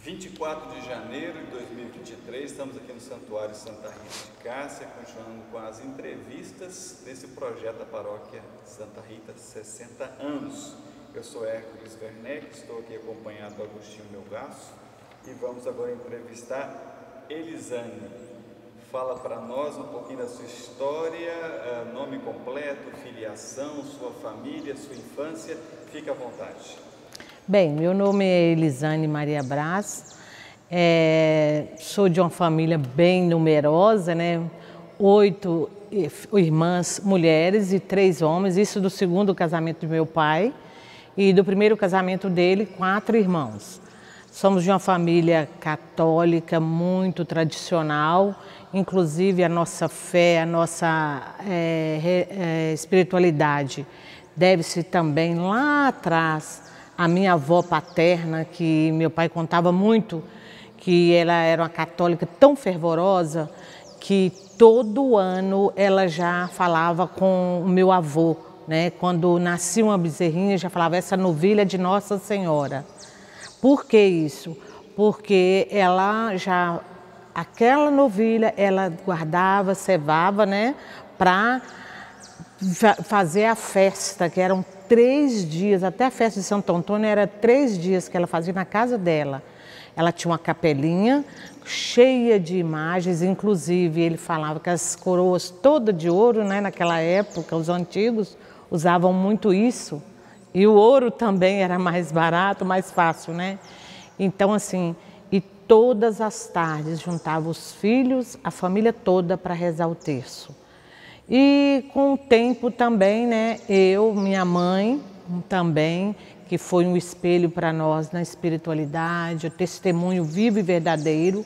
24 de janeiro de 2023, estamos aqui no Santuário Santa Rita de Cássia, continuando com as entrevistas desse projeto da Paróquia Santa Rita 60 anos. Eu sou Hércules Werneck, estou aqui acompanhado do Agostinho Melgaço e vamos agora entrevistar Elisane. Fala para nós um pouquinho da sua história, nome completo, filiação, sua família, sua infância, fique à vontade. Bem, meu nome é Elisane Maria Braz, sou de uma família bem numerosa, né? 8 irmãs mulheres e 3 homens, isso do segundo casamento do meu pai, e do primeiro casamento dele, 4 irmãos. Somos de uma família católica muito tradicional, inclusive a nossa fé, a nossa espiritualidade deve-se também lá atrás a minha avó paterna, que meu pai contava muito, que ela era uma católica tão fervorosa que todo ano ela já falava com o meu avô, né? Quando nascia uma bezerrinha, já falava, essa novilha é de Nossa Senhora. Por que isso? Porque ela já, aquela novilha, ela guardava, cevava, né? Para fazer a festa, que eram 3 dias, até a festa de Santo Antônio era 3 dias que ela fazia na casa dela. Ela tinha uma capelinha cheia de imagens, inclusive ele falava que as coroas todas de ouro, né, naquela época, os antigos usavam muito isso. E o ouro também era mais barato, mais fácil, né? Então assim, e todas as tardes juntava os filhos, a família toda para rezar o terço. E com o tempo também, né, minha mãe também, que foi um espelho para nós na espiritualidade, o testemunho vivo e verdadeiro,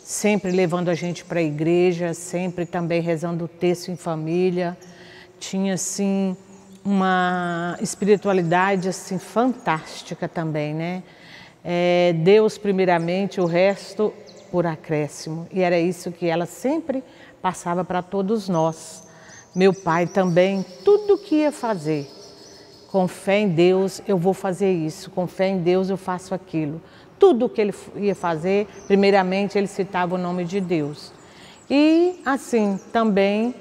sempre levando a gente para a igreja, sempre também rezando o terço em família. Tinha, assim, uma espiritualidade, assim, fantástica também, né? Deus primeiramente, o resto por acréscimo. E era isso que ela sempre passava para todos nós. Meu pai também, tudo que ia fazer, com fé em Deus eu vou fazer isso, com fé em Deus eu faço aquilo. Tudo que ele ia fazer, primeiramente ele citava o nome de Deus. E assim, também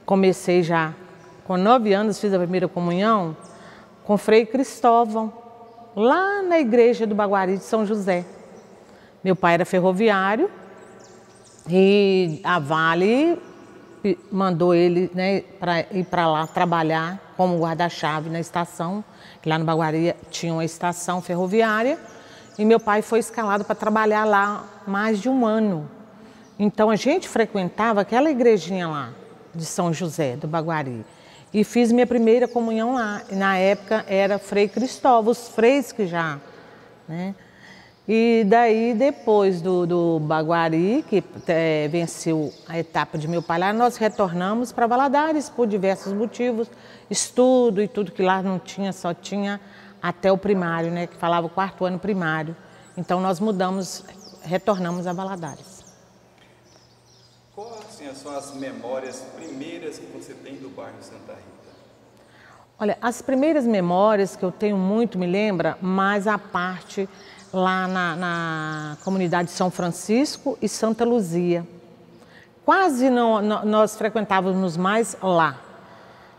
comecei já, com 9 anos fiz a primeira comunhão com Frei Cristóvão, lá na igreja do Baguari de São José. Meu pai era ferroviário e a Vale mandou ele, né, para ir para lá trabalhar como guarda-chave na estação, que lá no Baguari tinha uma estação ferroviária, e meu pai foi escalado para trabalhar lá mais de 1 ano. Então a gente frequentava aquela igrejinha lá de São José, do Baguari, e fiz minha primeira comunhão lá. E na época era Frei Cristóvão, os freis que já, né? E daí, depois do Baguari, que venceu a etapa de meu pai lá, nós retornamos para Valadares por diversos motivos, estudo e tudo que lá não tinha, só tinha até o primário, né, que falava o 4º ano primário. Então nós retornamos a Valadares. Quais assim, são as memórias primeiras que você tem do bairro Santa Rita? Olha, as primeiras memórias que eu tenho muito me lembra mais a parte lá na comunidade São Francisco e Santa Luzia. Quase não, nós frequentávamos mais lá.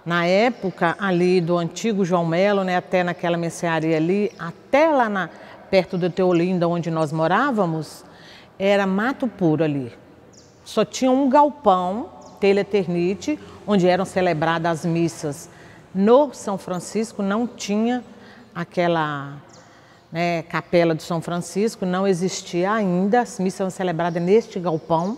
Na época ali do antigo João Melo, né, até naquela mercearia ali, até lá perto do Teolinda, onde nós morávamos, era mato puro ali. Só tinha um galpão, telha eternite, onde eram celebradas as missas. No São Francisco não tinha aquela capela do São Francisco, não existia ainda, as missas eram celebradas neste galpão.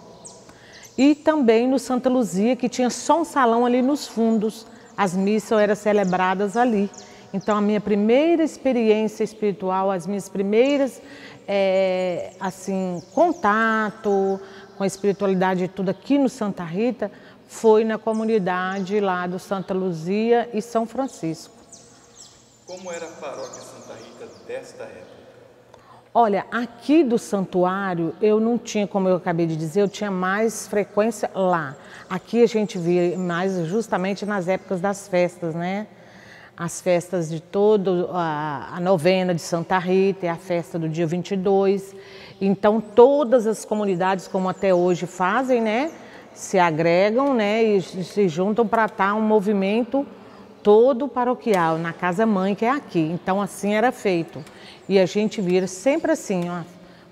E também no Santa Luzia, que tinha só um salão ali nos fundos, as missas eram celebradas ali. Então a minha primeira experiência espiritual, as minhas primeiras, assim, contato com a espiritualidade e tudo aqui no Santa Rita, foi na comunidade lá do Santa Luzia e São Francisco. Como era a paróquia Santa Rita desta época? Olha, aqui do santuário eu não tinha, como eu acabei de dizer, eu tinha mais frequência lá. Aqui a gente via mais justamente nas épocas das festas, né? as festas de a novena de Santa Rita, é a festa do dia 22. Então todas as comunidades, como até hoje fazem, né, se agregam, né, e se juntam para estar um movimento todo paroquial na casa mãe, que é aqui. Então assim era feito. E a gente vira sempre assim, ó,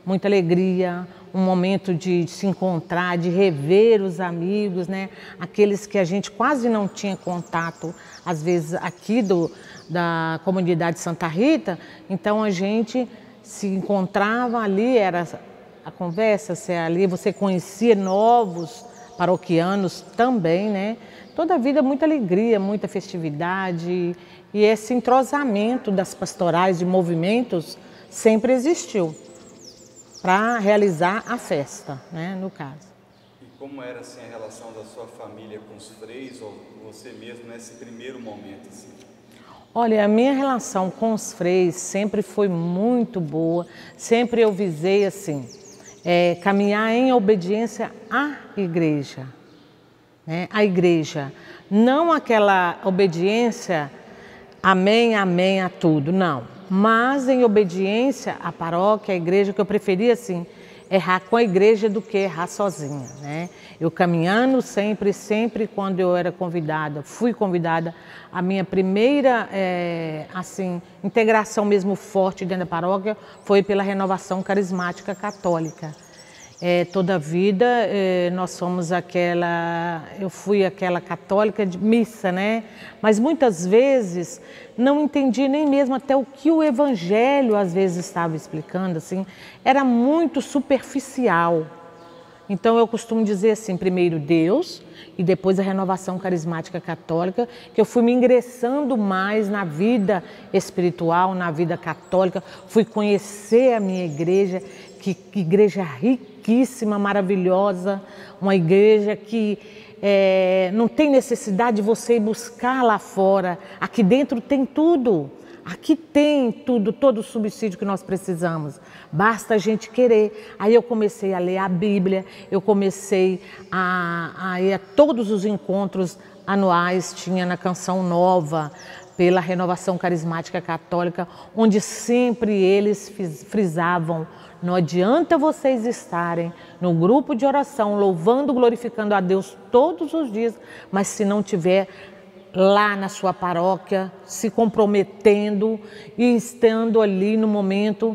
muita alegria, um momento de se encontrar, de rever os amigos, né? Aqueles que a gente quase não tinha contato, às vezes aqui da comunidade Santa Rita. Então a gente se encontrava ali, era a conversa, ali você conhecia novos paroquianos também, né? Toda a vida muita alegria, muita festividade, e esse entrosamento das pastorais de movimentos sempre existiu para realizar a festa, né, no caso. E como era assim a relação da sua família com os freis, ou você mesmo nesse primeiro momento? Assim? Olha, a minha relação com os freis sempre foi muito boa, sempre eu visei assim, caminhar em obediência à igreja, né? A igreja, não aquela obediência, amém, amém a tudo, não. Mas em obediência à paróquia, à igreja, que eu preferia assim, errar com a igreja do que errar sozinha, né? Eu caminhando sempre quando eu era convidada, fui convidada, a minha primeira assim, integração mesmo forte dentro da paróquia foi pela Renovação Carismática Católica. Toda a vida nós somos eu fui aquela católica de missa, né? Mas muitas vezes não entendi nem mesmo até o que o Evangelho às vezes estava explicando, assim, era muito superficial. Então eu costumo dizer assim, primeiro Deus e depois a Renovação Carismática Católica, que eu fui me ingressando mais na vida espiritual, na vida católica, fui conhecer a minha igreja, que igreja riquíssima, maravilhosa, uma igreja que não tem necessidade de você ir buscar lá fora, aqui dentro tem tudo. Aqui tem tudo, todo o subsídio que nós precisamos, basta a gente querer. Aí eu comecei a ler a Bíblia, eu comecei a ir a todos os encontros anuais, tinha na Canção Nova, pela Renovação Carismática Católica, onde sempre eles frisavam: não adianta vocês estarem no grupo de oração, louvando, glorificando a Deus todos os dias, mas se não tiver lá na sua paróquia, se comprometendo e estando ali no momento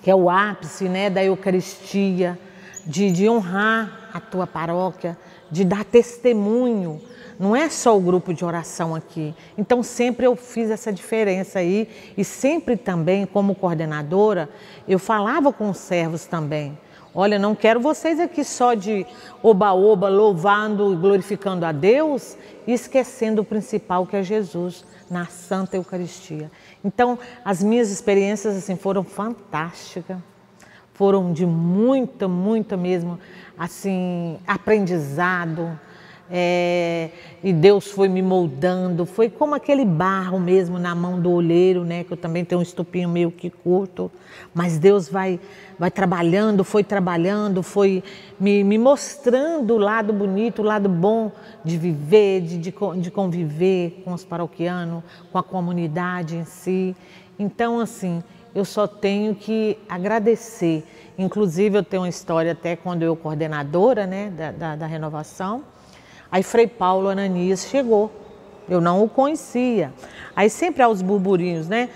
que é o ápice, né, da Eucaristia, de honrar a tua paróquia, de dar testemunho. Não é só o grupo de oração aqui. Então sempre eu fiz essa diferença aí e sempre também como coordenadora eu falava com os servos também. Olha, não quero vocês aqui só de oba-oba, louvando e glorificando a Deus e esquecendo o principal, que é Jesus, na Santa Eucaristia. Então, as minhas experiências assim, foram fantásticas, foram de muita mesmo, assim, aprendizado. E Deus foi me moldando, foi como aquele barro mesmo na mão do olheiro, né? Que eu também tenho um estupinho meio que curto, mas Deus vai trabalhando, foi me mostrando o lado bonito, o lado bom de viver, de conviver com os paroquianos, com a comunidade em si. Então, assim, eu só tenho que agradecer. Inclusive, eu tenho uma história até quando eu coordenadora, né, da renovação. Aí Frei Paulo Ananias chegou, eu não o conhecia. Aí sempre há os burburinhos, né?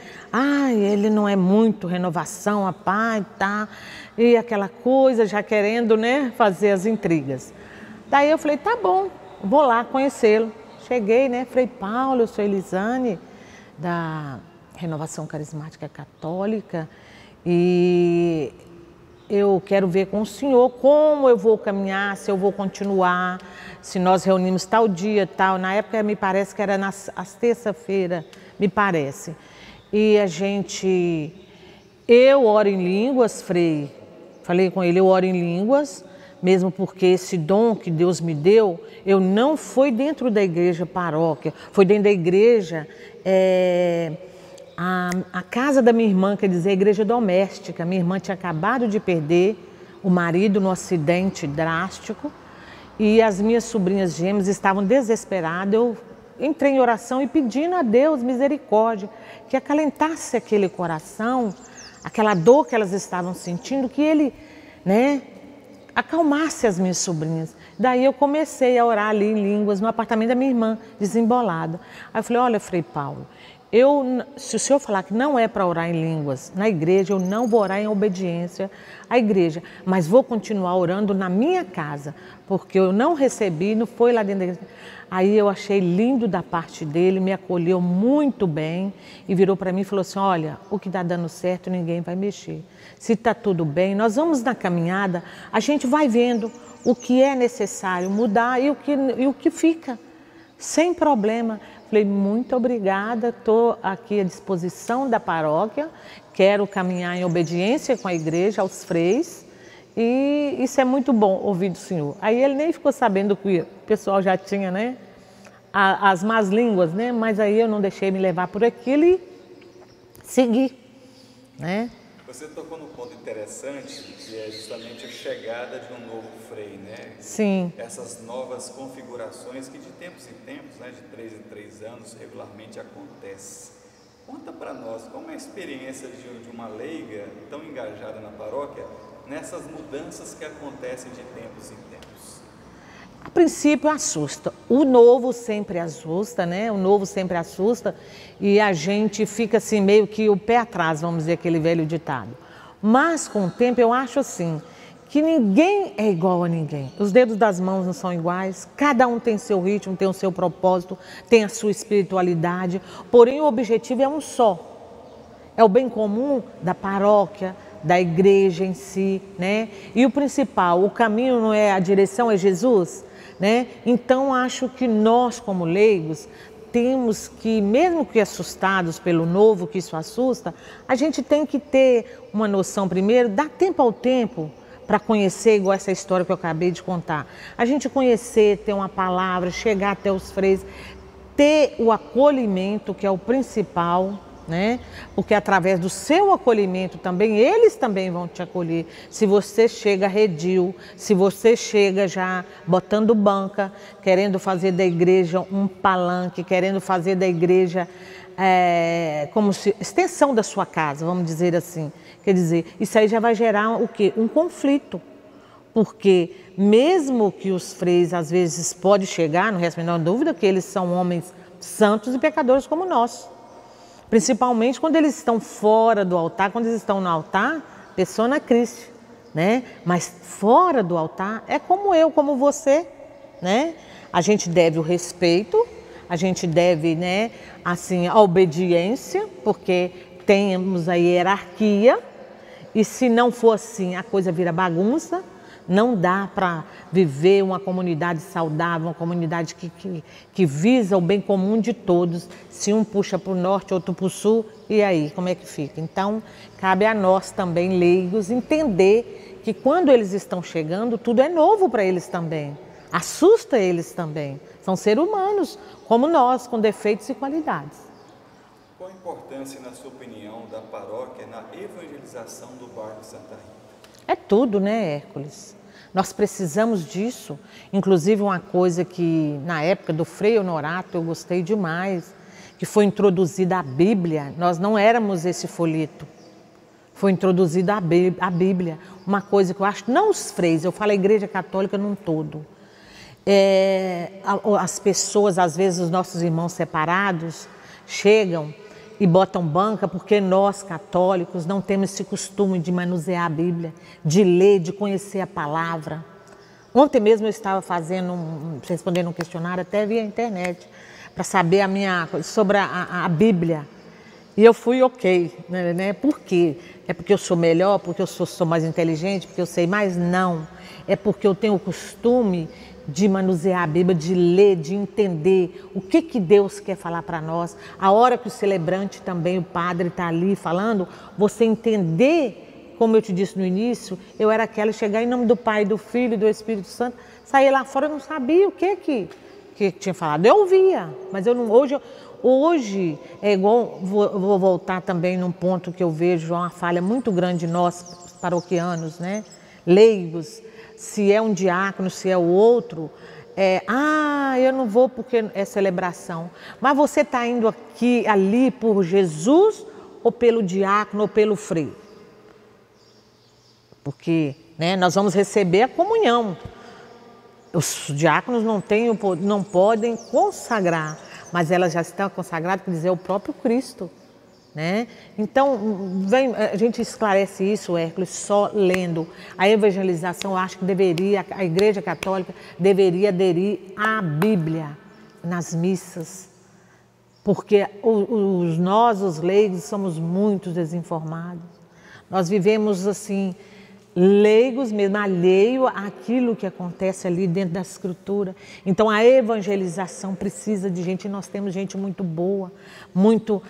Ele não é muito renovação, rapaz, tá? E aquela coisa, já querendo, né, fazer as intrigas. Daí eu falei, tá bom, vou lá conhecê-lo. Cheguei, né, Frei Paulo, eu sou Elisane, da Renovação Carismática Católica, e eu quero ver com o senhor como eu vou caminhar, se eu vou continuar, se nós reunimos tal dia, tal. Na época me parece que era às terça-feira, me parece. E eu oro em línguas, Frei. Falei com ele, eu oro em línguas, mesmo porque esse dom que Deus me deu, eu não foi dentro da igreja paróquia, foi dentro da igreja, a casa da minha irmã, quer dizer, a igreja doméstica. Minha irmã tinha acabado de perder o marido no acidente drástico e as minhas sobrinhas gêmeas estavam desesperadas. Eu entrei em oração e pedindo a Deus misericórdia, que acalentasse aquele coração, aquela dor que elas estavam sentindo, que Ele, né, acalmasse as minhas sobrinhas. Daí eu comecei a orar ali em línguas no apartamento da minha irmã, desembolado. Aí eu falei, olha, Frei Paulo, se o senhor falar que não é para orar em línguas na igreja, eu não vou orar em obediência à igreja, mas vou continuar orando na minha casa, porque eu não recebi, não foi lá dentro da igreja. Aí eu achei lindo da parte dele, me acolheu muito bem e virou para mim e falou assim, olha, o que está dando certo ninguém vai mexer. Se está tudo bem, nós vamos na caminhada, a gente vai vendo o que é necessário mudar e o que fica, sem problema. Falei, muito obrigada, estou aqui à disposição da paróquia, quero caminhar em obediência com a igreja, aos freis, e isso é muito bom ouvir do senhor. Aí ele nem ficou sabendo que o pessoal já tinha, né, as más línguas, né, mas aí eu não deixei me levar por aquilo e segui, né. Você tocou num ponto interessante, que é justamente a chegada de um novo frei, né? Sim. Essas novas configurações que de tempos em tempos, né, de 3 em 3 anos, regularmente acontece. Conta para nós, como é a experiência de uma leiga tão engajada na paróquia, nessas mudanças que acontecem de tempos em tempos? A princípio assusta, o novo sempre assusta, né? O novo sempre assusta e a gente fica assim meio que o pé atrás, vamos dizer, aquele velho ditado. Mas com o tempo eu acho assim, que ninguém é igual a ninguém. Os dedos das mãos não são iguais, cada um tem seu ritmo, tem o seu propósito, tem a sua espiritualidade, porém o objetivo é um só, é o bem comum da paróquia, da igreja em si, né? E o principal, o caminho não é a direção, é Jesus, né? Então acho que nós como leigos temos que, mesmo que assustados pelo novo, que isso assusta, a gente tem que ter uma noção primeiro, dar tempo ao tempo para conhecer, igual essa história que eu acabei de contar. A gente conhecer, ter uma palavra, chegar até os freis, ter o acolhimento, que é o principal, né? Porque através do seu acolhimento também, eles também vão te acolher. Se você chega redil, se você chega já botando banca, querendo fazer da igreja um palanque, querendo fazer da igreja como se extensão da sua casa, vamos dizer assim. Quer dizer, isso aí já vai gerar o quê? Um conflito. Porque mesmo que os freis às vezes podem chegar, não resta a menor dúvida que eles são homens santos e pecadores como nós. Principalmente quando eles estão fora do altar, quando eles estão no altar, persona Christi, né? Mas fora do altar é como eu, como você, né? A gente deve o respeito, a gente deve, né, assim, a obediência, porque temos a hierarquia, e se não for assim, a coisa vira bagunça. Não dá para viver uma comunidade saudável, uma comunidade que visa o bem comum de todos. Se um puxa para o norte, outro para o sul, e aí, como é que fica? Então, cabe a nós também, leigos, entender que quando eles estão chegando, tudo é novo para eles também. Assusta eles também. São seres humanos, como nós, com defeitos e qualidades. Qual a importância, na sua opinião, da paróquia na evangelização do bairro Santa Rita? É tudo, né, Hércules? Nós precisamos disso. Inclusive uma coisa que na época do Frei Honorato eu gostei demais, que foi introduzida a Bíblia. Nós não éramos esse folheto. Foi introduzida a Bíblia. Uma coisa que eu acho, não os freis, eu falo a Igreja Católica num todo. As pessoas, às vezes os nossos irmãos separados, chegam e botam banca porque nós, católicos, não temos esse costume de manusear a Bíblia, de ler, de conhecer a palavra. Ontem mesmo eu estava respondendo um questionário até via internet, para saber sobre a Bíblia. E eu fui ok, né? Por quê? É porque eu sou melhor, porque eu sou mais inteligente, porque eu sei mais? Não. É porque eu tenho o costume de manusear a Bíblia, de ler, de entender o que Deus quer falar para nós. A hora que o celebrante também, o padre, está ali falando, você entender, como eu te disse no início, eu era aquela, chegar em nome do Pai, do Filho e do Espírito Santo, sair lá fora, eu não sabia o que tinha falado. Eu ouvia, mas eu não, hoje é igual, vou voltar também num ponto que eu vejo uma falha muito grande de nós, paroquianos, né? Leigos. Se é um diácono, se é o outro, eu não vou porque é celebração. Mas você está indo aqui, ali por Jesus ou pelo diácono ou pelo frei? Porque, né, nós vamos receber a comunhão. Os diáconos não podem consagrar, mas elas já estão consagradas, quer dizer, é o próprio Cristo. Né? Então, a gente esclarece isso, Hércules, só lendo. A evangelização, eu acho que a Igreja Católica deveria aderir à Bíblia nas missas, porque nós, os leigos, somos muito desinformados. Nós vivemos assim, leigos mesmo, alheio àquilo que acontece ali dentro da Escritura. Então a evangelização precisa de gente, e nós temos gente muito boa, muito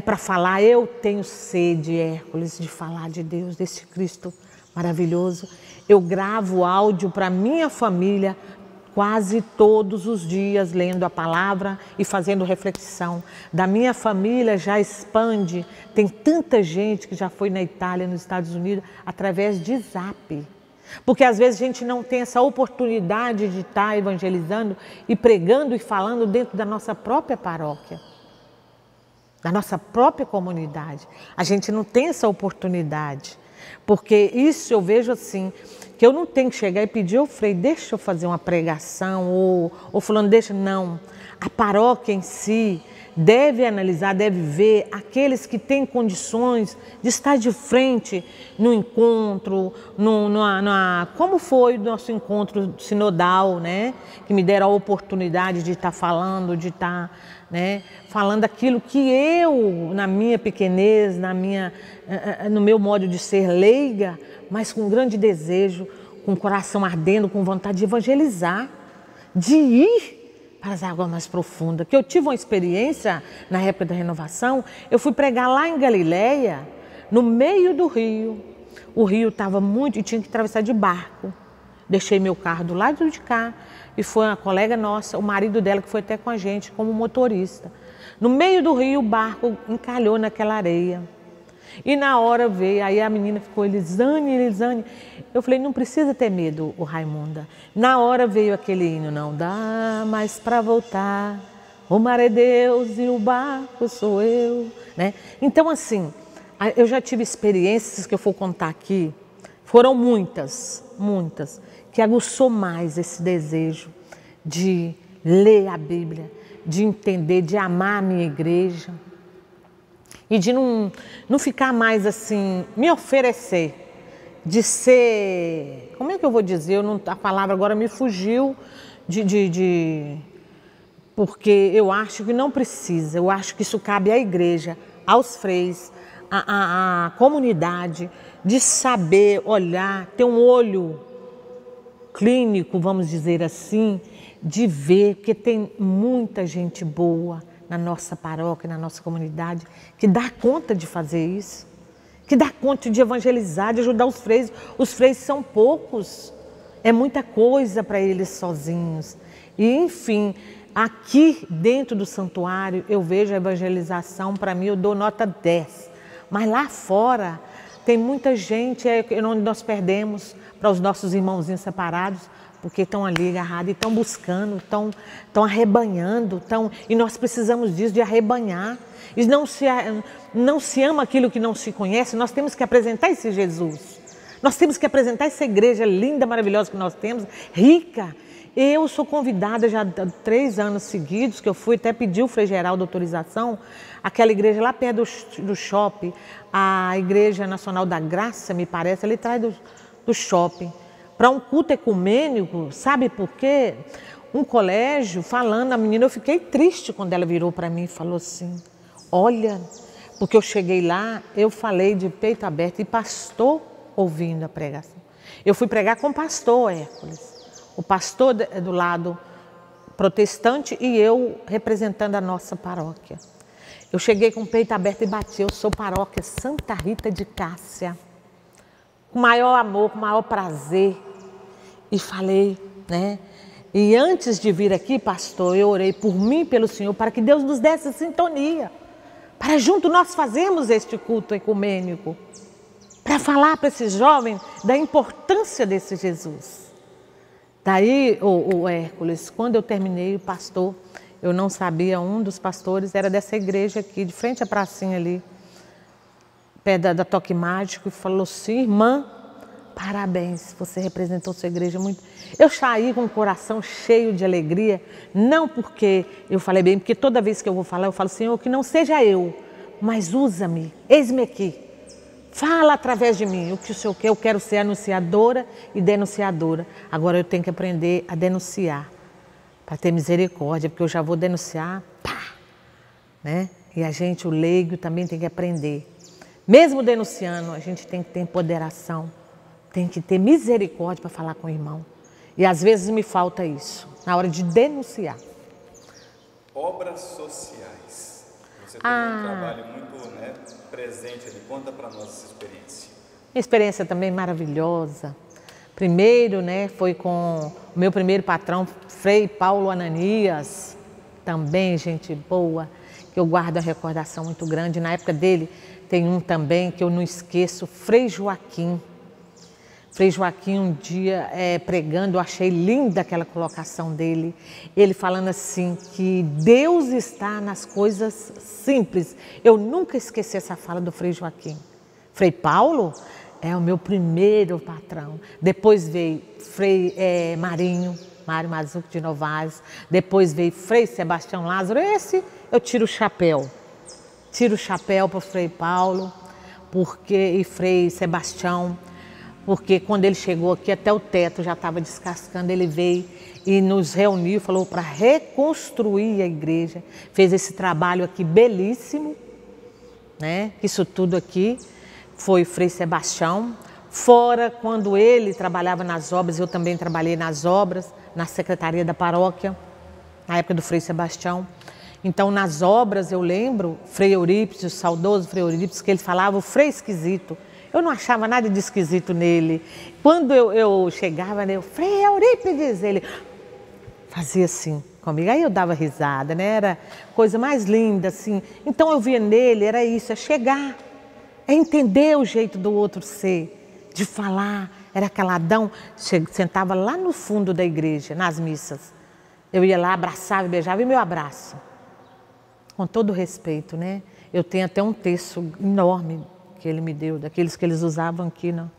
para falar. Eu tenho sede, Hércules, de falar de Deus, desse Cristo maravilhoso. Eu gravo áudio para minha família quase todos os dias, lendo a palavra e fazendo reflexão. Da minha família já expande, tem tanta gente que já foi na Itália, nos Estados Unidos, através de Zap. Porque às vezes a gente não tem essa oportunidade de estar evangelizando e pregando e falando dentro da nossa própria paróquia, da nossa própria comunidade. A gente não tem essa oportunidade. Porque isso eu vejo assim, que eu não tenho que chegar e pedir ao frei, deixa eu fazer uma pregação, ou fulano, deixa, não. A paróquia em si deve analisar, deve ver aqueles que têm condições de estar de frente no encontro, como foi o nosso encontro sinodal, né? Que me deram a oportunidade de estar falando, de estar, né, falando aquilo que eu, na minha pequenez, no meu modo de ser leiga, mas com grande desejo, com o coração ardendo, com vontade de evangelizar, de ir para as águas mais profundas. Que eu tive uma experiência na época da renovação, eu fui pregar lá em Galileia, no meio do rio. O rio estava muito e tinha que atravessar de barco. Deixei meu carro do lado de cá e foi uma colega nossa, o marido dela, que foi até com a gente como motorista. No meio do rio, o barco encalhou naquela areia. E na hora veio, aí a menina ficou, Elisane. Eu falei, não precisa ter medo, o Raimunda. Na hora veio aquele hino, não dá mais para voltar, o mar é Deus e o barco sou eu. Né? Então assim, eu já tive experiências que eu vou contar aqui, foram muitas, que aguçou mais esse desejo de ler a Bíblia, de entender, de amar a minha igreja e de não ficar mais assim, me oferecer, de ser, como é que eu vou dizer, a palavra agora me fugiu, porque eu acho que não precisa, eu acho que isso cabe à igreja, aos freis, à comunidade, de saber olhar, ter um olho clínico, vamos dizer assim, de ver, porque tem muita gente boa na nossa paróquia, na nossa comunidade, que dá conta de fazer isso, que dá conta de evangelizar, de ajudar os freis. Os freis são poucos, é muita coisa para eles sozinhos. E enfim, aqui dentro do santuário eu vejo a evangelização, para mim eu dou nota 10, mas lá fora tem muita gente onde nós perdemos para os nossos irmãozinhos separados, porque estão ali agarrados e estão buscando, estão arrebanhando, e nós precisamos disso, de arrebanhar. E não se ama aquilo que não se conhece, nós temos que apresentar esse Jesus. Nós temos que apresentar essa igreja linda, maravilhosa que nós temos, rica. Eu sou convidada já há 3 anos seguidos, que eu fui até pedir o Frei Geraldo autorização, aquela igreja lá perto do shopping, a Igreja Nacional da Graça, me parece, ali atrás do shopping, para um culto ecumênico, sabe por quê? Um colégio falando, a menina, eu fiquei triste quando ela virou para mim e falou assim, olha, porque eu cheguei lá, eu falei de peito aberto e pastor ouvindo a pregação. Eu fui pregar com o pastor Hércules, o pastor do lado protestante e eu representando a nossa paróquia. Eu cheguei com o peito aberto e bati, eu sou paróquia Santa Rita de Cássia, com maior amor, com maior prazer, e falei, né? E antes de vir aqui, pastor, eu orei por mim e pelo Senhor, para que Deus nos desse sintonia, para junto nós fazermos este culto ecumênico, para falar para esses jovens da importância desse Jesus. Daí, o Hércules, quando eu terminei, o pastor, eu não sabia, um dos pastores era dessa igreja aqui, de frente à pracinha ali, perto da Toque Mágico, e falou assim: irmã, parabéns, você representou sua igreja muito. Eu saí com o coração cheio de alegria, não porque eu falei bem, porque toda vez que eu vou falar, eu falo: Senhor, que não seja eu, mas usa-me, eis-me aqui. Fala através de mim o que o Senhor quer. Eu quero ser anunciadora e denunciadora. Agora eu tenho que aprender a denunciar, para ter misericórdia, porque eu já vou denunciar, pá, né? E a gente, o leigo, também tem que aprender. Mesmo denunciando, a gente tem que ter empoderação, tem que ter misericórdia para falar com o irmão. E às vezes me falta isso, na hora de denunciar. Obras sociais. Você tem um trabalho muito, né, presente ali. Conta para nós essa experiência. Minha experiência também maravilhosa. Primeiro, né, foi com o meu primeiro patrão, Frei Paulo Ananias, também gente boa, que eu guardo a recordação muito grande. Na época dele, tem um também que eu não esqueço, Frei Joaquim. Frei Joaquim, um dia pregando, eu achei linda aquela colocação dele. Ele falando assim, que Deus está nas coisas simples. Eu nunca esqueci essa fala do Frei Joaquim. Frei Paulo é o meu primeiro patrão. Depois veio Frei Mário Mazuco de Novaes. Depois veio Frei Sebastião Lázaro. Esse eu tiro o chapéu. Tiro o chapéu para o Frei Paulo e Frei Sebastião. Porque quando ele chegou aqui, até o teto já estava descascando, ele veio e nos reuniu, falou para reconstruir a igreja. Fez esse trabalho aqui belíssimo, né? Isso tudo aqui foi Frei Sebastião. Fora, quando ele trabalhava nas obras, eu também trabalhei nas obras, na secretaria da paróquia, na época do Frei Sebastião. Então, nas obras, eu lembro, Frei Eurípides, o saudoso Frei Eurípides, que ele falava o Frei esquisito. Eu não achava nada de esquisito nele. Quando eu chegava, né, o Frei Eurípides, ele fazia assim comigo. Aí eu dava risada, né? Era coisa mais linda, assim. Então eu via nele, era isso, é chegar, é entender o jeito do outro ser, de falar. Era caladão, sentava lá no fundo da igreja, nas missas. Eu ia lá, abraçava e beijava, e meu abraço. Com todo respeito, né? Eu tenho até um texto enorme que ele me deu, daqueles que eles usavam aqui, não.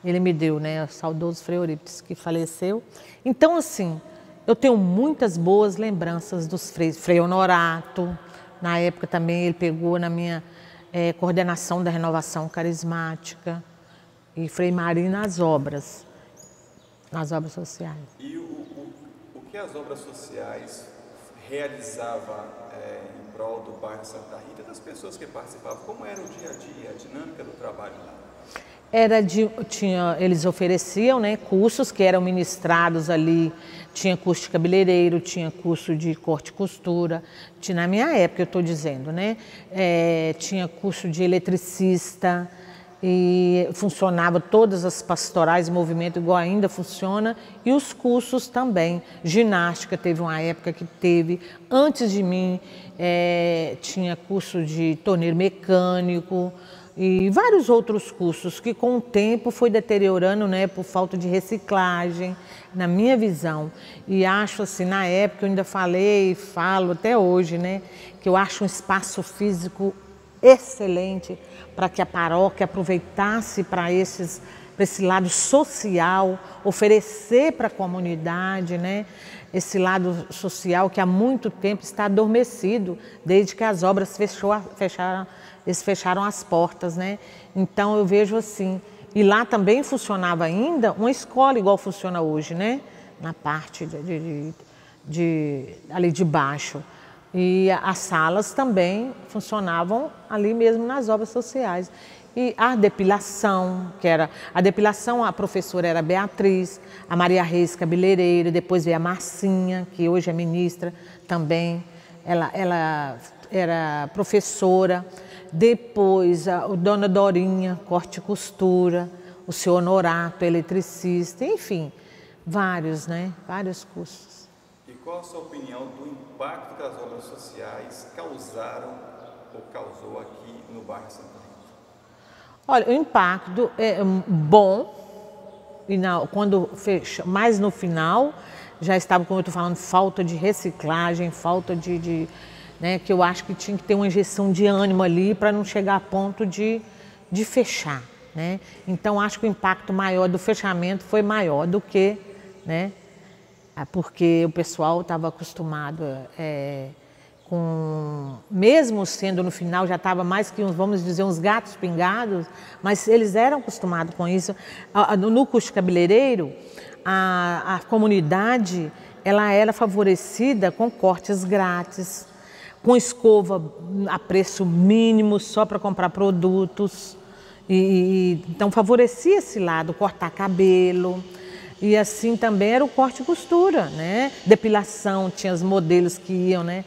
Ele me deu, né, o saudoso Frei Eurípides, que faleceu. Então, assim, eu tenho muitas boas lembranças dos freis. Frei Honorato, na época também ele pegou na minha coordenação da renovação carismática, e Frei Marinho nas obras sociais. E o que as obras sociais realizavam em prol do bairro Santa Rita, das pessoas que participavam? Como era o dia a dia, a dinâmica do trabalho lá? Eles ofereciam, né, cursos que eram ministrados ali. Tinha curso de cabeleireiro, tinha curso de corte e costura. Na minha época, eu estou dizendo, né? Tinha curso de eletricista. E funcionava todas as pastorais, movimento igual ainda funciona, e os cursos também. Ginástica teve uma época que teve, antes de mim tinha curso de torneiro mecânico e vários outros cursos que com o tempo foi deteriorando, né, por falta de reciclagem, na minha visão. E acho assim, na época eu ainda falei e falo até hoje, né, que eu acho um espaço físico excelente para que a paróquia aproveitasse para esse lado social, oferecer para a comunidade, né? Esse lado social que há muito tempo está adormecido, desde que as obras fecharam as portas, né? Então eu vejo assim, e lá também funcionava ainda uma escola igual funciona hoje, né? Na parte ali de baixo. E as salas também funcionavam ali mesmo nas obras sociais. E a depilação, a professora era Beatriz, a Maria Reis cabeleireira, depois veio a Marcinha, que hoje é ministra também, ela era professora, depois a Dona Dorinha, corte e costura, o seu Honorato, eletricista, enfim, vários, né? Vários cursos. E qual a sua opinião do impacto que as obras sociais causaram ou causou aqui no bairro Santa Rita? Olha, o impacto é bom, quando fecha, mais no final, já estava, como eu estou falando, falta de reciclagem, falta né, que eu acho que tinha que ter uma injeção de ânimo ali para não chegar a ponto de fechar, né? Então acho que o impacto maior do fechamento foi maior do que, né, porque o pessoal estava acostumado mesmo sendo no final, já estava mais que, vamos dizer, uns gatos pingados, mas eles eram acostumados com isso. No curso cabeleireiro, a comunidade, ela era favorecida com cortes grátis, com escova a preço mínimo só para comprar produtos. Então favorecia esse lado, cortar cabelo. E assim também era o corte e costura, né? Depilação, tinha os modelos que iam, né?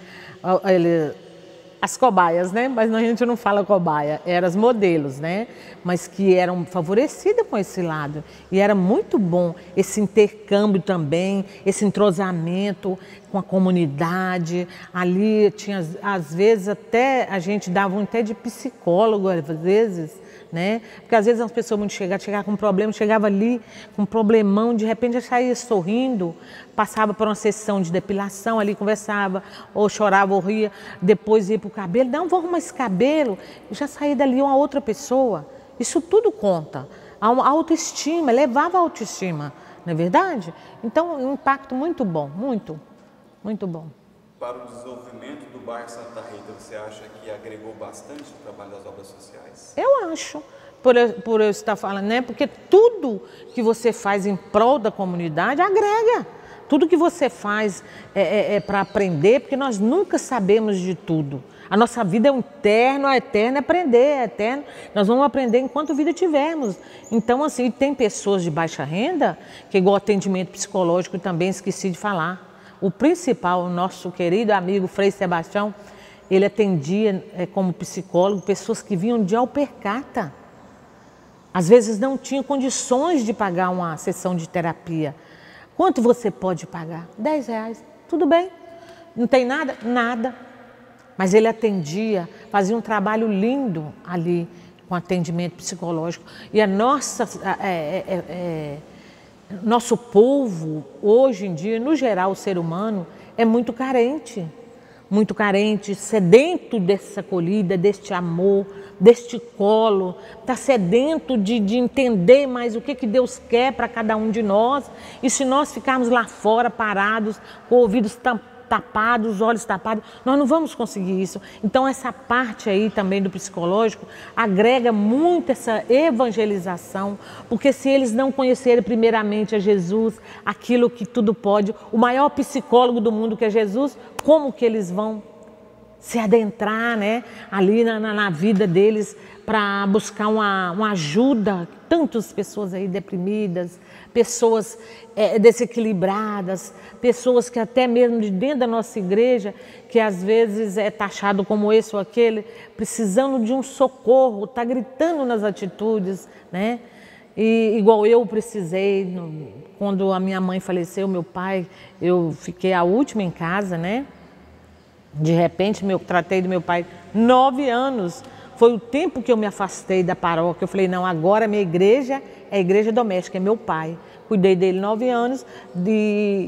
As cobaias, né? Mas a gente não fala cobaia, eram os modelos, né? Mas que eram favorecidas com esse lado. E era muito bom esse intercâmbio também, esse entrosamento com a comunidade. Ali tinha, às vezes, até a gente dava até de psicólogo, às vezes, né? Porque às vezes as pessoas muito chegavam com um problema, chegava ali com um problemão, de repente já saía sorrindo, passava por uma sessão de depilação ali, conversava, ou chorava ou ria, depois ia para o cabelo, não, vou arrumar esse cabelo, e já saía dali uma outra pessoa. Isso tudo conta. A autoestima, levava a autoestima, não é verdade? Então, um impacto muito bom, muito, muito bom. Para o desenvolvimento do bairro Santa Rita, você acha que agregou bastante o trabalho das obras sociais? Eu acho, por eu estar falando, né? Porque tudo que você faz em prol da comunidade agrega. Tudo que você faz é para aprender, porque nós nunca sabemos de tudo. A nossa vida é um eterno, é aprender, é eterno. Nós vamos aprender enquanto vida tivermos. Então, assim, tem pessoas de baixa renda, que igual atendimento psicológico também esqueci de falar. O principal, o nosso querido amigo Frei Sebastião, ele atendia como psicólogo pessoas que vinham de Alpercata. Às vezes não tinham condições de pagar uma sessão de terapia. Quanto você pode pagar? R$10. Tudo bem. Não tem nada? Nada. Mas ele atendia, fazia um trabalho lindo ali com atendimento psicológico. E a nosso povo, hoje em dia, no geral, o ser humano, é muito carente, sedento dessa acolhida, deste amor, deste colo, está sedento de entender mais o que Deus quer para cada um de nós. E se nós ficarmos lá fora parados, com ouvidos tapados, olhos tapados, nós não vamos conseguir isso. Então essa parte aí também do psicológico agrega muito essa evangelização, porque se eles não conhecerem primeiramente a Jesus, aquilo que tudo pode, o maior psicólogo do mundo que é Jesus, como que eles vão se adentrar, né, ali na vida deles para buscar uma ajuda? Tantas pessoas aí deprimidas, pessoas desequilibradas, pessoas que até mesmo de dentro da nossa igreja, que às vezes é taxado como esse ou aquele, precisando de um socorro, está gritando nas atitudes, né? E igual eu precisei, quando a minha mãe faleceu, meu pai, eu fiquei a última em casa, né? De repente, tratei do meu pai 9 anos. Foi o tempo que eu me afastei da paróquia. Eu falei, não, agora a minha igreja é a igreja doméstica, é meu pai. Cuidei dele 9 anos.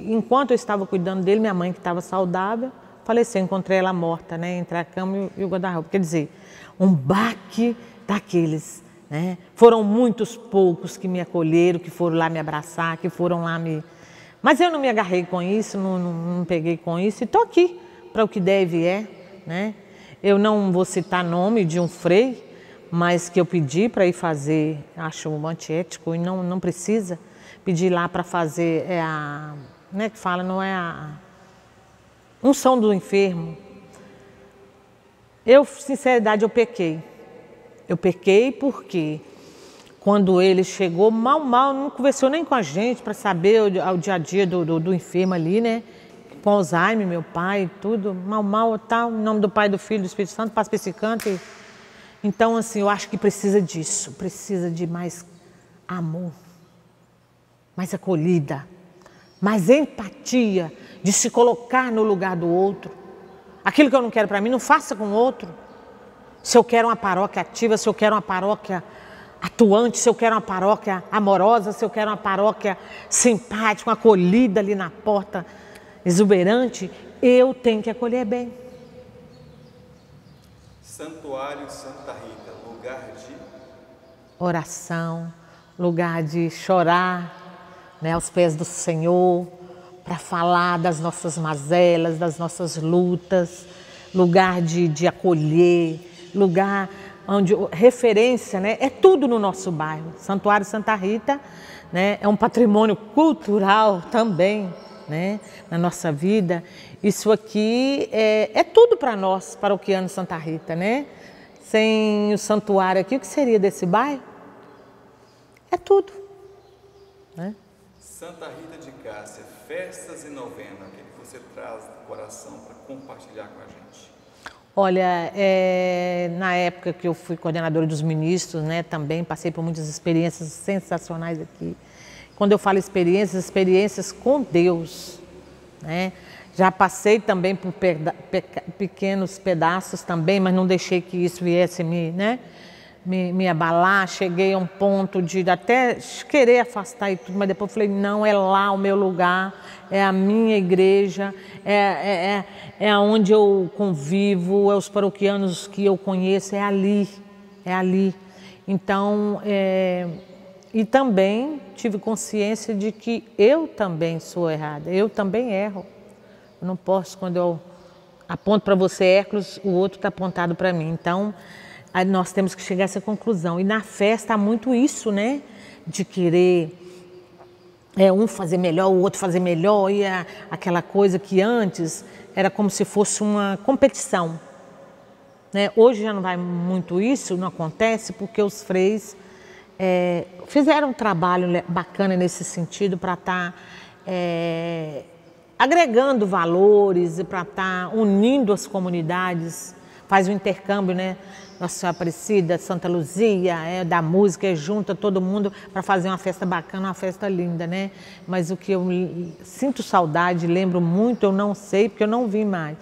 Enquanto eu estava cuidando dele, minha mãe, que estava saudável, faleceu. Encontrei ela morta, né, entre a cama e o guarda-roupa. Quer dizer, um baque daqueles, né? Foram muitos poucos que me acolheram, que foram lá me abraçar, que foram lá me... Mas eu não me agarrei com isso, não peguei com isso. E estou aqui para o que deve né? Eu não vou citar nome de um frei, mas que eu pedi para ir fazer, acho antiético, e não precisa pedir lá para fazer, né, que fala, não é a unção do enfermo. Sinceridade, eu pequei. Eu pequei porque quando ele chegou, mal, não conversou nem com a gente para saber o dia a dia do enfermo ali, né? Com Alzheimer, meu pai, tudo, mal, tal, em nome do Pai, do Filho e do Espírito Santo, passa para esse canto. Então, assim, eu acho que precisa disso, precisa de mais amor, mais acolhida, mais empatia, de se colocar no lugar do outro. Aquilo que eu não quero para mim, não faça com o outro. Se eu quero uma paróquia ativa, se eu quero uma paróquia atuante, se eu quero uma paróquia amorosa, se eu quero uma paróquia simpática, uma acolhida ali na porta, exuberante, eu tenho que acolher bem. Santuário Santa Rita, lugar de oração, lugar de chorar, né, aos pés do Senhor, para falar das nossas mazelas, das nossas lutas, lugar de acolher, lugar onde referência, né, é tudo no nosso bairro. Santuário Santa Rita, né, é um patrimônio cultural também, né, na nossa vida. Isso aqui é tudo para nós, paroquianos Santa Rita, né? Sem o santuário aqui, o que seria desse bairro? É tudo, né? Santa Rita de Cássia, festas e novena, o que você traz do coração para compartilhar com a gente? Olha, na época que eu fui coordenadora dos ministros, né, também passei por muitas experiências sensacionais aqui. Quando eu falo experiências com Deus, né? Já passei também por pequenos pedaços também, mas não deixei que isso viesse me abalar. Cheguei a um ponto de até querer afastar e tudo, mas depois falei, não, é lá o meu lugar, é a minha igreja, é onde eu convivo, é os paroquianos que eu conheço, é ali. Então, e também tive consciência de que eu também sou errada, eu também erro. Eu não posso, quando eu aponto para você, Hércules, o outro está apontado para mim. Então, nós temos que chegar a essa conclusão. E na festa há muito isso, né? De querer um fazer melhor, o outro fazer melhor. E aquela coisa que antes era como se fosse uma competição, né? Hoje já não vai muito isso, não acontece, porque os freis fizeram um trabalho bacana nesse sentido para estar agregando valores e para estar unindo as comunidades, faz um intercâmbio, né? Nossa Senhora Aparecida, Santa Luzia, da música, junta todo mundo para fazer uma festa bacana, uma festa linda, né? Mas o que eu sinto saudade, lembro muito, eu não sei, porque eu não vi mais.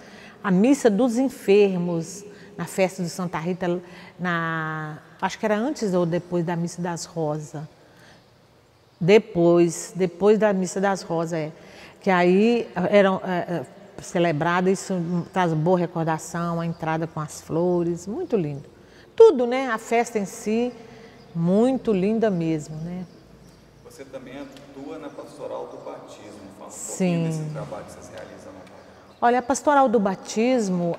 A missa dos enfermos, na festa de Santa Rita, acho que era antes ou depois da missa das rosas. Depois da missa das rosas, que aí eram celebrada, isso traz boa recordação, a entrada com as flores, muito lindo. Tudo, né? A festa em si, muito linda mesmo, né? Você também atua na pastoral do batismo, fala um Sim. pouquinho desse trabalho que vocês realizam na paróquia. Olha, a pastoral do batismo,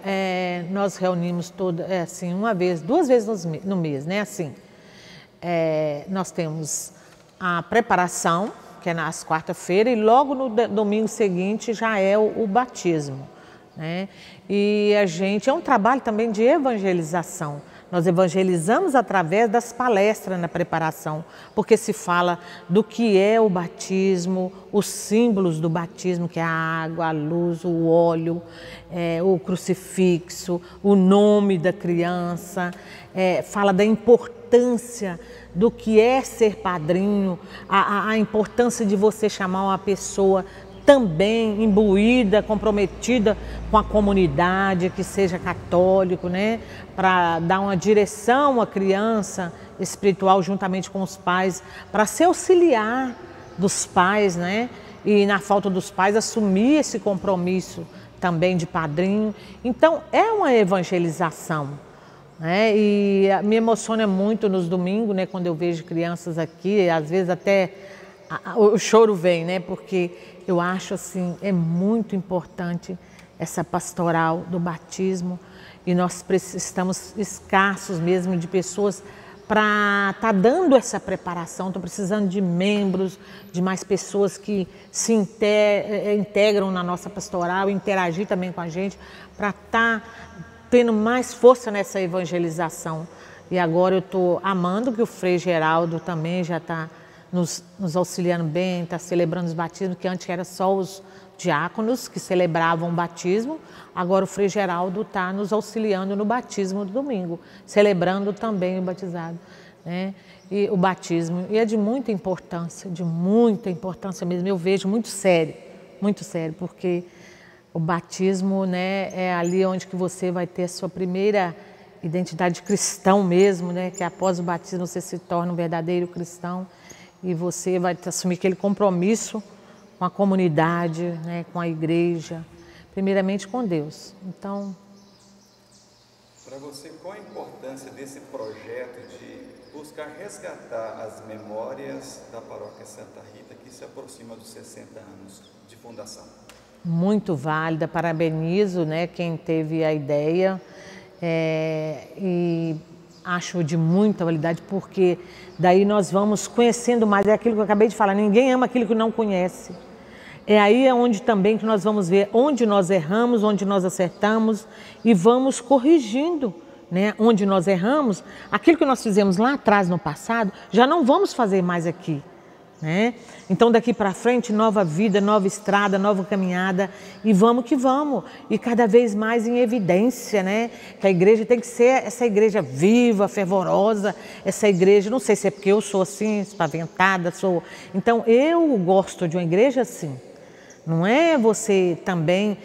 nós reunimos assim, duas vezes no mês, né? Assim, nós temos a preparação, que é nas quarta-feira, e logo no domingo seguinte já é o batismo, né? E é um trabalho também de evangelização. Nós evangelizamos através das palestras na preparação, porque se fala do que é o batismo, os símbolos do batismo, que é a água, a luz, o óleo, o crucifixo, o nome da criança, fala da importância do que é ser padrinho, a importância de você chamar uma pessoa também imbuída, comprometida com a comunidade, que seja católico, né? Para dar uma direção à criança espiritual juntamente com os pais, para se auxiliar dos pais, né? E na falta dos pais assumir esse compromisso também de padrinho. Então é uma evangelização, né? E me emociona muito nos domingos, né? Quando eu vejo crianças aqui, às vezes até o choro vem, né? Porque eu acho assim, é muito importante essa pastoral do batismo e nós estamos escassos mesmo de pessoas para estar dando essa preparação. Estou precisando de membros, de mais pessoas que se integram na nossa pastoral, interagir também com a gente, para estar tendo mais força nessa evangelização. E agora eu estou amando que o Frei Geraldo também já está nos auxiliando bem, está celebrando os batismos, que antes era só os diáconos que celebravam o batismo, agora o Frei Geraldo está nos auxiliando no batismo do domingo, celebrando também o batizado, né? E o batismo, e é de muita importância mesmo, eu vejo muito sério, porque o batismo, né, é ali onde que você vai ter a sua primeira identidade cristão mesmo, né? Que após o batismo você se torna um verdadeiro cristão e você vai assumir aquele compromisso com a comunidade, né? Com a igreja, primeiramente com Deus. Então, para você, qual a importância desse projeto de buscar resgatar as memórias da Paróquia Santa Rita, que se aproxima dos 60 anos de fundação? Muito válida, parabenizo, né, quem teve a ideia e acho de muita validade, porque daí nós vamos conhecendo mais, é aquilo que eu acabei de falar, ninguém ama aquilo que não conhece. É aí onde também que nós vamos ver onde nós erramos, onde nós acertamos e vamos corrigindo, né? Onde nós erramos, aquilo que nós fizemos lá atrás no passado, já não vamos fazer mais aqui, né? Então daqui para frente, nova vida, nova estrada, nova caminhada e vamos que vamos. E cada vez mais em evidência, né? Que a igreja tem que ser essa igreja viva, fervorosa, essa igreja, não sei se é porque eu sou assim, espaventada, Então eu gosto de uma igreja assim. Não é você também,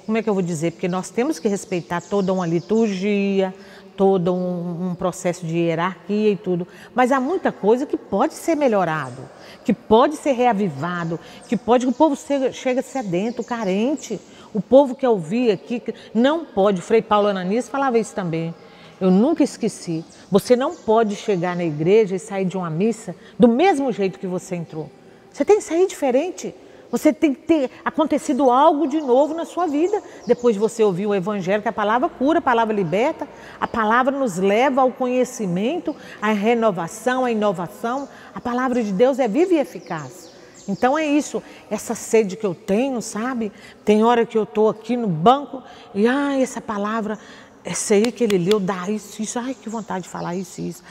como é que eu vou dizer? Porque nós temos que respeitar toda uma liturgia, todo um processo de hierarquia e tudo. Mas há muita coisa que pode ser melhorado, que pode ser reavivado, que o povo chega sedento, carente. O povo que eu vi aqui, não pode, o Frei Paulo Ananias falava isso também. Eu nunca esqueci. Você não pode chegar na igreja e sair de uma missa do mesmo jeito que você entrou. Você tem que sair diferente. Você tem que ter acontecido algo de novo na sua vida. Depois de você ouvir o Evangelho, que a palavra cura, a palavra liberta, a palavra nos leva ao conhecimento, à renovação, à inovação. A palavra de Deus é viva e eficaz. Então é isso, essa sede que eu tenho, sabe? Tem hora que eu estou aqui no banco e essa palavra, essa aí que ele leu, dá isso, ai que vontade de falar isso.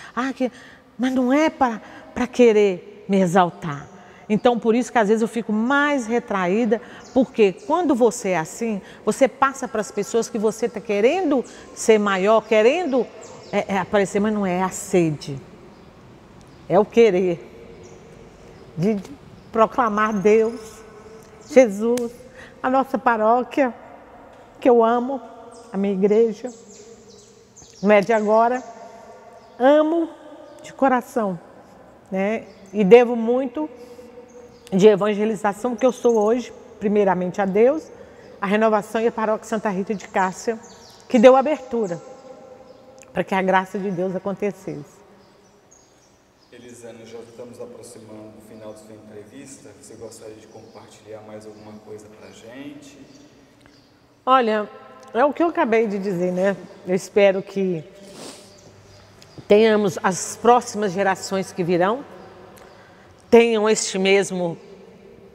Mas não é para querer me exaltar. Então, por isso que às vezes eu fico mais retraída, porque quando você é assim, você passa para as pessoas que você está querendo ser maior, querendo aparecer, mas não é a sede, é o querer de proclamar Deus, Jesus, a nossa paróquia, que eu amo, a minha igreja, não é de agora, amo de coração, né? E devo muito de evangelização que eu sou hoje, primeiramente a Deus, a renovação e a Paróquia Santa Rita de Cássia, que deu abertura para que a graça de Deus acontecesse. Elisânia, já estamos aproximando do final da sua entrevista. Você gostaria de compartilhar mais alguma coisa para a gente? Olha, é o que eu acabei de dizer, né? Eu espero que tenhamos as próximas gerações que virão, tenham este mesmo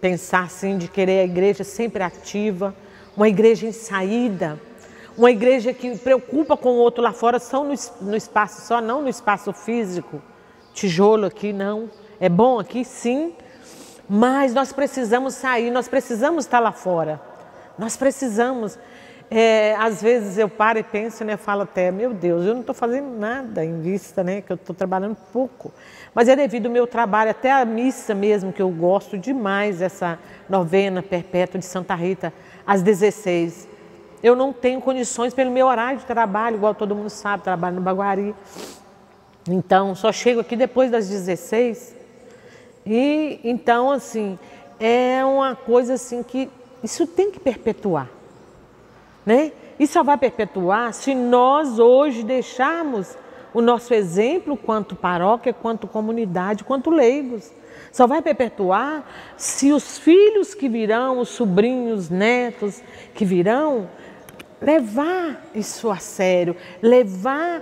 pensar assim, de querer a igreja sempre ativa, uma igreja em saída, uma igreja que preocupa com o outro lá fora, só no espaço, só não no espaço físico, tijolo aqui não, é bom aqui sim, mas nós precisamos sair, nós precisamos estar lá fora, nós precisamos. Às vezes eu paro e penso, né, falo até, meu Deus, eu não estou fazendo nada em vista, né, que eu estou trabalhando pouco. Mas é devido ao meu trabalho, até a missa mesmo, que eu gosto demais, essa novena perpétua de Santa Rita, às 16. Eu não tenho condições pelo meu horário de trabalho, igual todo mundo sabe, trabalho no Baguari. Então, só chego aqui depois das 16. E, então, assim, é uma coisa assim que isso tem que perpetuar. Né? E só vai perpetuar se nós hoje deixarmos o nosso exemplo quanto paróquia, quanto comunidade, quanto leigos. Só vai perpetuar se os filhos que virão, os sobrinhos, netos que virão, levar isso a sério, levar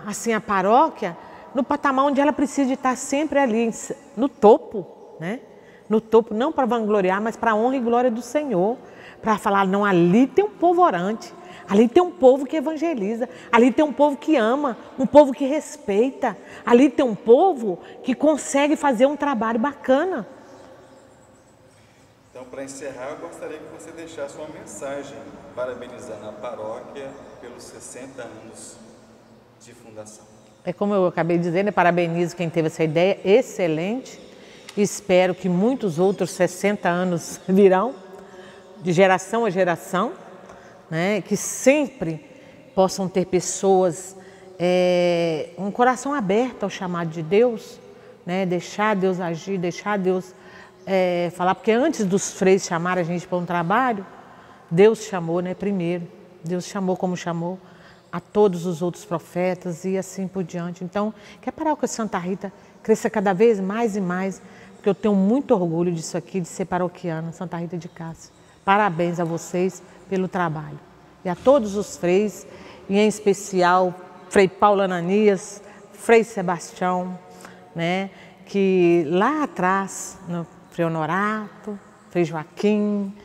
assim, a paróquia no patamar onde ela precisa de estar sempre ali, no topo, né? No topo, não para vangloriar, mas para a honra e glória do Senhor. Para falar, não, ali tem um povo orante, ali tem um povo que evangeliza, ali tem um povo que ama, um povo que respeita, ali tem um povo que consegue fazer um trabalho bacana. Então, para encerrar, eu gostaria que você deixasse uma mensagem parabenizando a paróquia pelos 60 anos de fundação. É como eu acabei de dizer, né? Parabenizo quem teve essa ideia, excelente. Espero que muitos outros 60 anos virão, de geração a geração, né? Que sempre possam ter pessoas, um coração aberto ao chamado de Deus, né? Deixar Deus agir, deixar Deus falar, porque antes dos freis chamarem a gente para um trabalho, Deus chamou, né, primeiro. Deus chamou como chamou a todos os outros profetas e assim por diante. Então, que a Paróquia Santa Rita cresça cada vez mais e mais, porque eu tenho muito orgulho disso aqui, de ser paroquiana, Santa Rita de Cássia. Parabéns a vocês pelo trabalho. E a todos os freis, e em especial Frei Paulo Ananias, Frei Sebastião, né, que lá atrás, no Frei Honorato, Frei Joaquim,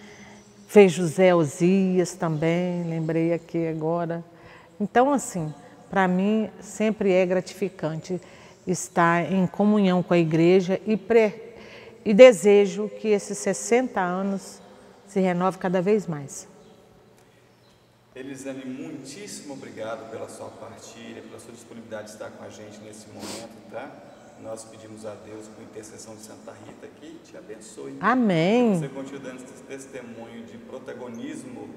Frei José Osias também, lembrei aqui agora. Então, assim, para mim sempre é gratificante estar em comunhão com a igreja e desejo que esses 60 anos se renove cada vez mais. Elisane, muitíssimo obrigado pela sua partilha, pela sua disponibilidade de estar com a gente nesse momento, tá? Nós pedimos a Deus, com intercessão de Santa Rita, que te abençoe. Amém. Que você continue dando esse testemunho de protagonismo,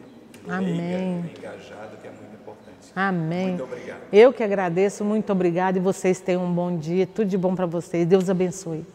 amém, engajado, que é muito importante. Amém. Muito obrigado. Eu que agradeço, muito obrigada, e vocês tenham um bom dia, tudo de bom para vocês. Deus abençoe.